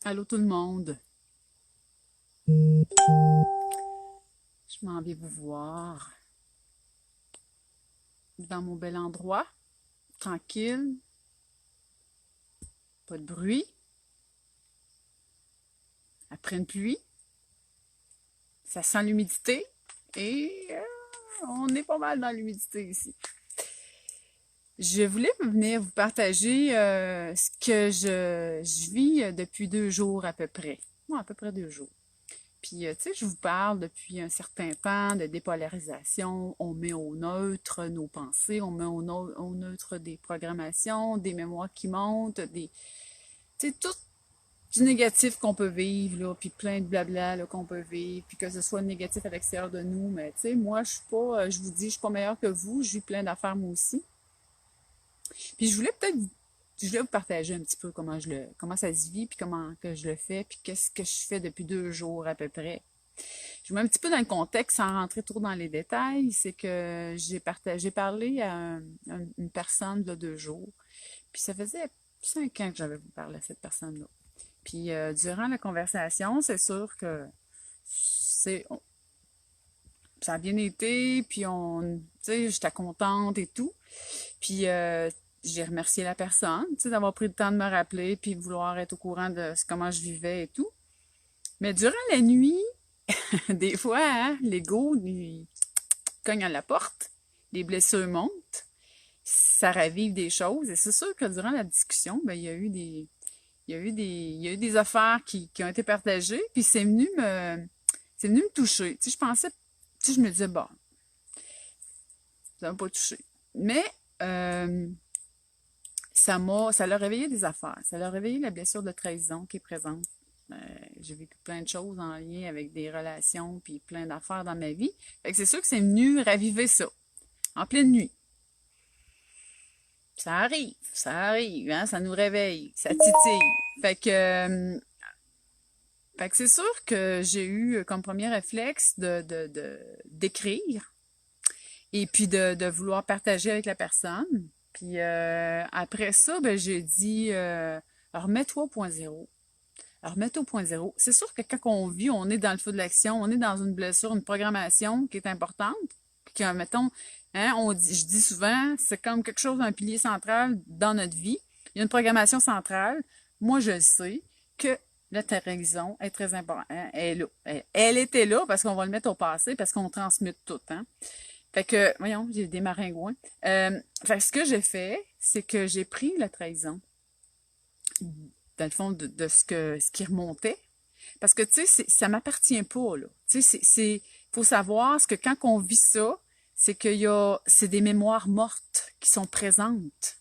Allô tout le monde. Je m'en vais vous voir dans mon bel endroit, tranquille, pas de bruit, après une pluie, ça sent l'humidité et on est pas mal dans l'humidité ici. Je voulais venir vous partager ce que je vis depuis 2 jours à peu près. Bon, à peu près 2 jours. Puis, tu sais, je vous parle depuis un certain temps de dépolarisation. On met au neutre nos pensées, on met au neutre des programmations, des mémoires qui montent, tu sais, tout du négatif qu'on peut vivre, là, puis plein de blabla là, qu'on peut vivre, puis que ce soit négatif à l'extérieur de nous. Mais, tu sais, moi, je suis pas, je vous dis, je suis pas meilleure que vous. Je vis plein d'affaires, moi aussi. Puis, je voulais vous partager un petit peu comment ça se vit, puis comment que je le fais, puis qu'est-ce que je fais depuis 2 jours à peu près. Je vous mets un petit peu dans le contexte sans rentrer trop dans les détails. C'est que j'ai parlé à une personne de 2 jours. Puis ça faisait 5 ans que j'avais parlé à cette personne-là. Puis durant la conversation, c'est sûr que c'est ça a bien été, puis tu sais, j'étais contente et tout. Puis j'ai remercié la personne, tu sais, d'avoir pris le temps de me rappeler, puis vouloir être au courant de comment je vivais et tout. Mais durant la nuit, des fois, hein, l'ego, il cogne à la porte, les blessures montent, ça ravive des choses. Et c'est sûr que durant la discussion, ben, il y a eu des affaires qui ont été partagées, puis c'est venu me toucher. Tu sais, je pensais, tu sais, je me disais, bon, ça m'a pas touché. Mais, euh, ça l'a réveillé des affaires. Ça l'a réveillé la blessure de trahison qui est présente. Euh, j'ai vécu plein de choses en lien avec des relations puis plein d'affaires dans ma vie. Fait que c'est sûr que c'est venu raviver ça. En pleine nuit. Ça arrive, hein, ça nous réveille, ça titille. Fait que c'est sûr que j'ai eu comme premier réflexe d'écrire et puis de vouloir partager avec la personne. Puis après ça, ben j'ai dit remets-toi au point zéro. Alors, remets-toi au point zéro. C'est sûr que quand on vit, on est dans le feu de l'action, on est dans une blessure, une programmation qui est importante. Puis que, mettons, hein, je dis souvent, c'est comme quelque chose, un pilier central dans notre vie. Il y a une programmation centrale. Moi, je sais que la trahison est très importante. Hein, elle est là. Elle était là parce qu'on va le mettre au passé, parce qu'on transmute tout. Hein. Fait que, voyons, j'ai des maringouins. Fait que ce que j'ai fait, c'est que j'ai pris la trahison dans le fond, de ce qui remontait. Parce que, tu sais, ça m'appartient pas, là. Tu sais, faut savoir ce que quand on vit ça, c'est des mémoires mortes qui sont présentes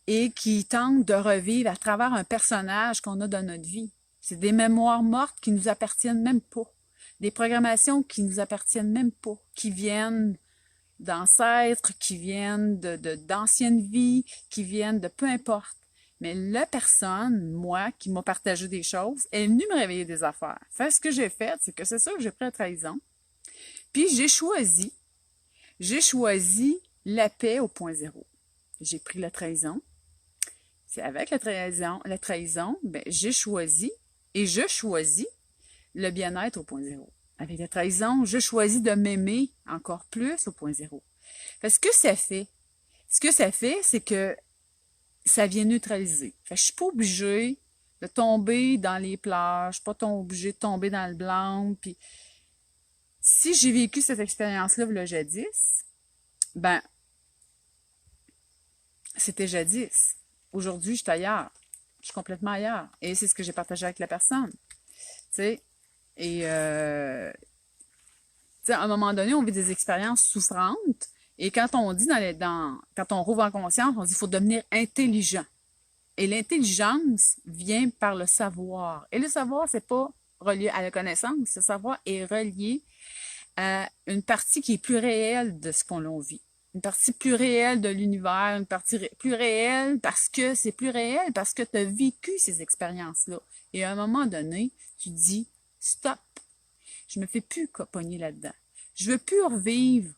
et qui tentent de revivre à travers un personnage qu'on a dans notre vie. C'est des mémoires mortes qui nous appartiennent même pas. Des programmations qui nous appartiennent même pas, qui viennent d'ancêtres, qui viennent d'anciennes vies, qui viennent de peu importe. Mais la personne, moi, qui m'a partagé des choses, elle est venue me réveiller des affaires. Fait ce que j'ai fait, c'est que c'est sûr que j'ai pris la trahison. Puis j'ai choisi la paix au point zéro. J'ai pris la trahison. C'est avec la trahison, ben, j'ai choisi et je choisis le bien-être au point zéro. Avec la trahison, je choisis de m'aimer encore plus au point zéro. Fait ce que ça fait, c'est que ça vient neutraliser. Fait que je suis pas obligée de tomber dans les pleurs, je suis pas obligée de tomber dans le blanc. Puis si j'ai vécu cette expérience-là le jadis, ben c'était jadis. Aujourd'hui, je suis ailleurs. Je suis complètement ailleurs. Et c'est ce que j'ai partagé avec la personne. Tu sais, et tu sais, à un moment donné, on vit des expériences souffrantes. Et quand on dit quand on rouvre en conscience, on dit qu'il faut devenir intelligent. Et l'intelligence vient par le savoir. Et le savoir, c'est pas relié à la connaissance. Le savoir est relié à une partie qui est plus réelle de ce qu'on l'on vit. Une partie plus réelle de l'univers, une partie plus réelle parce que c'est plus réel, parce que tu as vécu ces expériences-là. Et à un moment donné, tu dis, stop, je me fais plus pogner là-dedans. Je veux plus revivre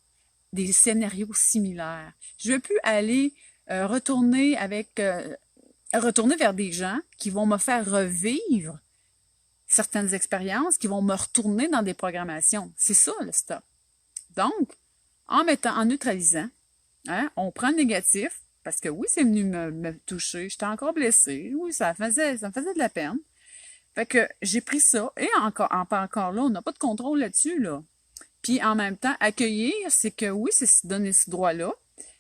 des scénarios similaires. Je veux plus aller retourner avec retourner vers des gens qui vont me faire revivre certaines expériences, qui vont me retourner dans des programmations. C'est ça, le stop. Donc, en neutralisant, hein, on prend le négatif, parce que oui, c'est venu me toucher, j'étais encore blessée, oui, ça me faisait de la peine. Fait que j'ai pris ça, et encore là, on n'a pas de contrôle là-dessus, là. Puis en même temps, accueillir, c'est que oui, c'est se donner ce droit-là.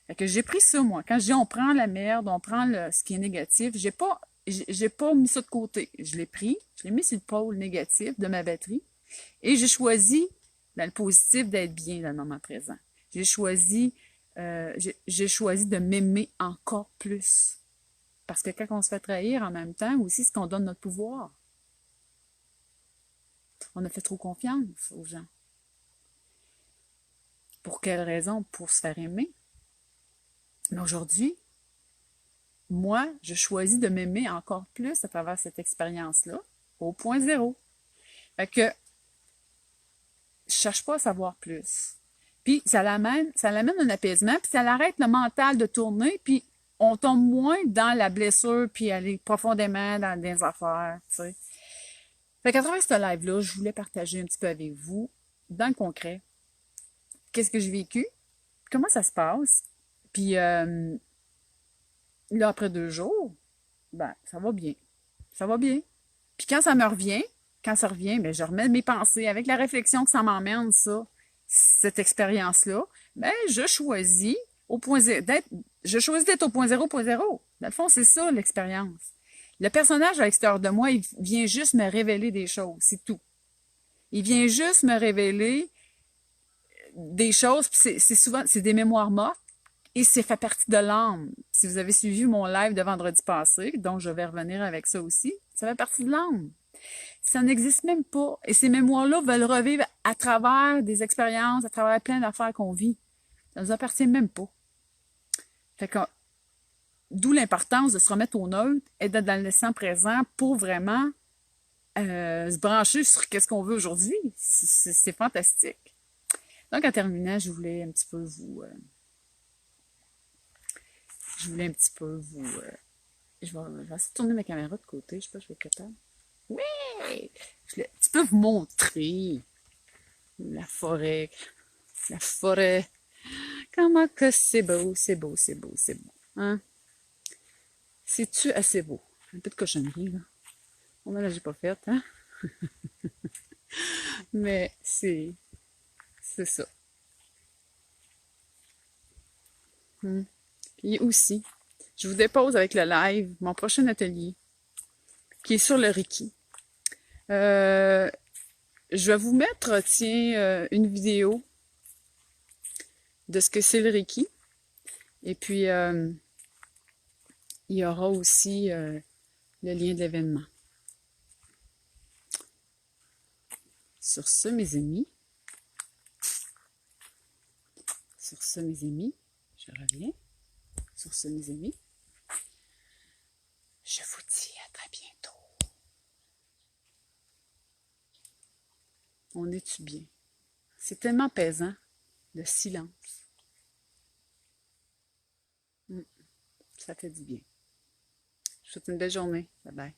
Fait que j'ai pris ça, moi. Quand je dis on prend la merde, on prend ce qui est négatif, j'ai pas mis ça de côté. Je l'ai pris, je l'ai mis sur le pôle négatif de ma batterie, et j'ai choisi, dans le positif, d'être bien dans le moment présent. J'ai choisi de m'aimer encore plus. Parce que quand on se fait trahir en même temps, aussi, c'est qu'on donne notre pouvoir. On a fait trop confiance aux gens. Pour quelle raison? Pour se faire aimer. Mais aujourd'hui, moi, je choisis de m'aimer encore plus à travers cette expérience-là, au point zéro. Fait que je cherche pas à savoir plus. Puis ça l'amène un apaisement, puis ça l'arrête le mental de tourner, puis on tombe moins dans la blessure, puis aller profondément dans des affaires, tu sais. Fait qu'à travers ce live-là, je voulais partager un petit peu avec vous, dans le concret, qu'est-ce que j'ai vécu, comment ça se passe, puis là, après 2 jours, ben, ça va bien. Ça va bien. Puis quand ça revient, ben, je remets mes pensées avec la réflexion que ça m'emmène, ça, cette expérience-là, ben, je choisis d'être au point zéro, point zéro. Dans le fond, c'est ça, l'expérience. Le personnage à l'extérieur de moi, il vient juste me révéler des choses, c'est tout. Il vient juste me révéler des choses, puis c'est souvent, c'est des mémoires mortes, et c'est fait partie de l'âme. Si vous avez suivi mon live de vendredi passé, donc je vais revenir avec ça aussi, ça fait partie de l'âme. Ça n'existe même pas. Et ces mémoires-là veulent revivre à travers des expériences, à travers plein d'affaires qu'on vit. Ça nous appartient même pas. Fait que, d'où l'importance de se remettre au neutre et d'être dans l'instant présent pour vraiment se brancher sur qu'est-ce qu'on veut aujourd'hui. C'est fantastique. Donc, en terminant, je voulais un petit peu vous... je vais essayer de tourner ma caméra de côté. Je sais pas, je vais être capable. Oui! Je vais un petit peu vous montrer la forêt. La forêt. Comment que c'est beau, c'est beau, c'est beau, c'est beau. Hein? C'est-tu assez beau? Un peu de cochonnerie, là. Bon, ben là, j'ai pas fait, hein? Mais c'est ça. Puis aussi, je vous dépose avec le live mon prochain atelier qui est sur le Reiki. Je vais vous mettre, tiens, une vidéo de ce que c'est le Reiki. Et puis, il y aura aussi le lien de l'événement. Sur ce, mes amis, je reviens. Sur ce, mes amis, je vous dis à très bientôt. On est-tu bien? C'est tellement apaisant, le silence. Ça fait du bien. Je vous souhaite une belle journée. Bye bye.